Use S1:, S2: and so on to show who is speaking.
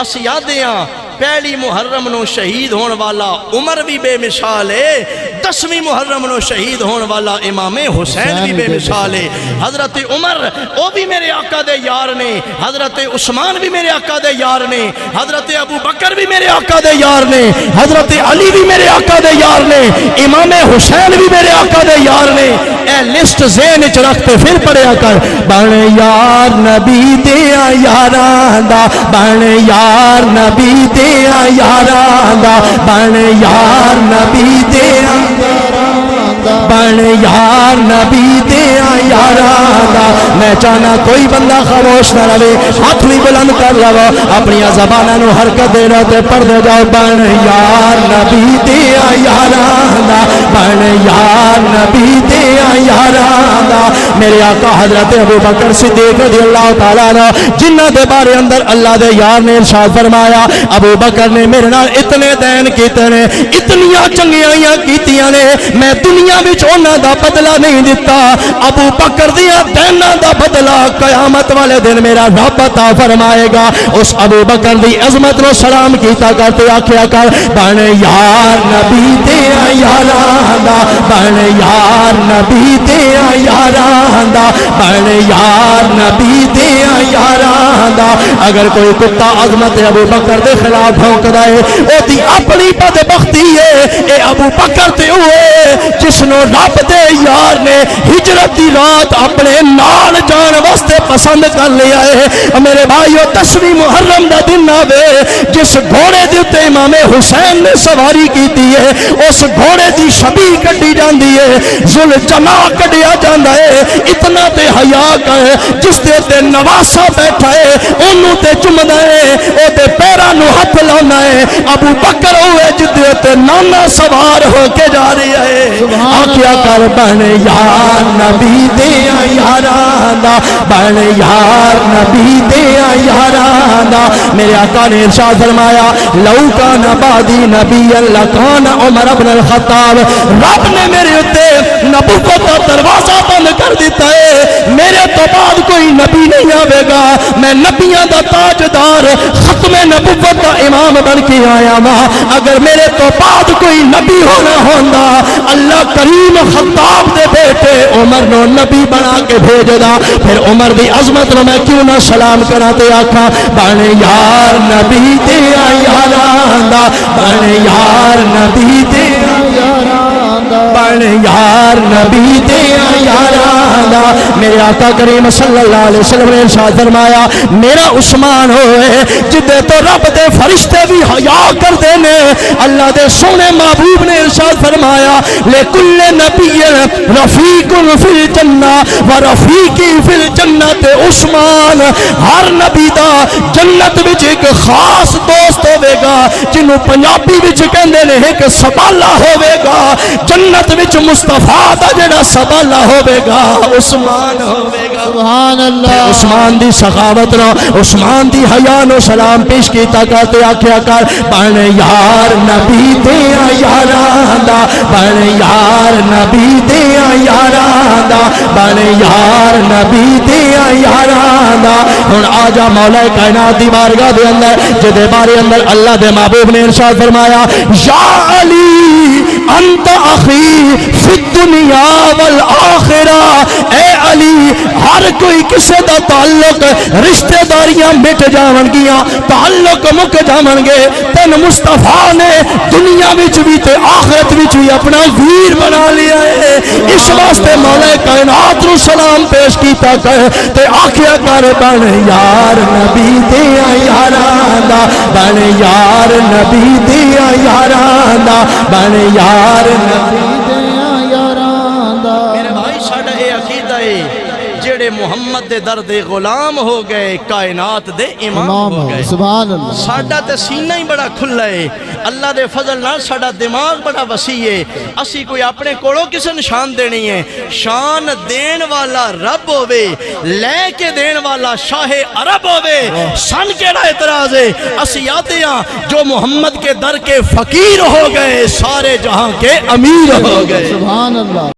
S1: اسی یادیں پہلی محرم نو شہید ہون والا عمر بھی بے مثال ہے، 10ویں محرم نو شہید ہون والا امام حسین بھی بے مثال ہے۔ حضرت عمر وہ بھی میرے آقا دے یار نے، حضرت عثمان بھی میرے آقا دے یار نے، حضرت ابو بکر بھی میرے آقا دے یار نے، حضرت علی بھی میرے آقا دے یار نے، امام حسین بھی میرے آقا دے یار نے۔ اے لسٹ ذہن وچ رکھتے پھر پڑھیا کر، بن یار نبی دے یاراں دا، بن یار نبی دے یاراں دا، بن یار نبی دے، بن یار نبی دے یاراں دا۔ میں چاہنا کوئی بندہ خاموش نہ رہے، ہاتھ بھی بلند کر لو، اپنی زباناں نو حرکت دے رہے تے پڑھ دے جاؤ، بن یار نبی دے یاراں دا، بن یار نبی دے یاراں دا۔ میرے آقا حضرت ابو بکر صدیق رضی اللہ تعالیٰ عنہ جنہ دے بارے اندر اللہ دے یار نے ارشاد فرمایا، ابو بکر نے میرے نال اتنے دین کیتے نے، اتنیاں چنگیاں کیتیاں نے، میں دنیا وچ انہاں دا بدلہ نہیں دتا، ابو بکر دیاں دیناں دا بدلہ قیامت والے دن میرا رب عطا فرمائے گا۔ اس ابو بکر دی عظمت نو سلام کیتا کرتے آکھیا کر، بن یار نبی دے یاراں دا، بن یار نبی دے یاراں دا، بن یار نبی دے یاراں دا۔ اگر کوئی کتا عظمت ابو بکر دے خلاف بھونکدا ہے، او دی اپنی بدبختی ہے۔ اے ابو بکر تے ہوئے جس نو رب دے یار نے ہجرت دی رات اپنے نال جان واسطے پسند کر لیا ہے۔ میرے بھائیو 10ویں محرم دا دن آوے، جس گھوڑے دے تے امام حسین نے سواری کیتی ہے، اس گھوڑے دی شبیہ کڈی جاندی ہے، ذل جناح کڈیا جاندا ہے۔ اتنا تے حیا کر جس دے تے نواسا بیٹھا ہے اونوں تے چمدا ہے، او تے پیراں نو ہاتھ لاوندا ہے۔ ابو بکر ہوئے جدے تے نانا سوار ہو کے جا رہا ہے، آکھیا کر بن یار نبی دے یاراں دا، بن یار نبی دے یاراں دا۔ میرے آقا نے ارشاد فرمایا، لو کان بعدی نبی لکان عمر بن الخطاب۔ رب نے میرے اتے نبوت کا دروازہ بند کر دیتا ہے، میرے تو بعد کوئی نبی نہیں آئے گا، میں نبیاں دا تاجدار ختم نبوت دا امام بن کے آیا ماں۔ اگر میرے تو بعد کوئی نبی ہونا ہوندا، اللہ کریم خطاب دے بیٹے عمر نو نبی بنا کے بھیجدا۔ پھر عمر دی عظمت نو میں کیوں نہ سلام کرا تے آکھاں، بن یار نبی دے یاراں دا، بن یار نبی دے یاراں دا، بن یار نبی دے یاراں دا۔ میرے آقا کریم صلی اللہ علیہ وسلم نے ارشاد فرمایا، میرا عثمان ہوئے جدے تو رب دے فرشتے بھی حیا کر دینے۔ اللہ دے سونے محبوب نے ارشاد فرمایا، لکل نبی رفیق فی الجنہ و رفیقی فی الجنت عثمان۔ ہر نبی دا جنت وچ ایک خاص دوست ہوے گا، جنوں پنجابی وچ کہندے نے ایک سبالا ہوے گا۔ جنت وچ مصطفیٰ دا جڑا سبالا ہوے گا عثمان ہوے گا۔
S2: سبحان اللہ۔
S1: عثمان دی سخاوت نو، عثمان دی حیا نو سلام پیش کیتا کرتے آکھیا کر، بن یار نبی دے یاراں دا، بن یار نبی دے یاراں دا، بن یار نبی دے یاراں دا۔ ہن آ جا مولا کائنات دی بارگاہ دے اندر، جدے بارے اندر اللہ دے محبوب نے ارشاد فرمایا، یا علی انت اخی فی الدنیا والآخرہ۔ اے علی، ہر کوئی کسے دا تعلق رشتہ داریاں مٹ جاون گیاں، تعلق مک جاون گے، تین مصطفیٰ نے دنیا وچ بھی تے آخرت وچ بھی اپنا ویر بنا لیا ہے۔ اس واسطے مولا کائنات نو سلام پیش کیتا کر تے آکھیا کر، بن یار نبی دے یاراں دا، بن یار نبی دے یاراں دا، بن یار نبی دے یاراں دا۔ میرے بھائی ساڈا اے عقیدہ ہے، جڑے محمد دے در دے غلام ہو گئے کائنات دے امام ہو گئے۔
S2: سبحان اللہ۔
S1: ساڈا تے سینہ ہی بڑا کھلا ہے، اللہ دے فضل نال ساڈا دماغ بڑا وسیع ہے۔ اسی کوئی اپنے کولوں کسے نشان دینی ہے، شان دین والا رب ہوے، لے کے دین والا شاہ عرب ہوے، سن کیڑا اعتراض ہے؟ اسی آتے ہیں جو محمد کے در کے فقیر ہو گئے، سارے جہاں کے امیر ہو گئے۔
S2: سبحان اللہ۔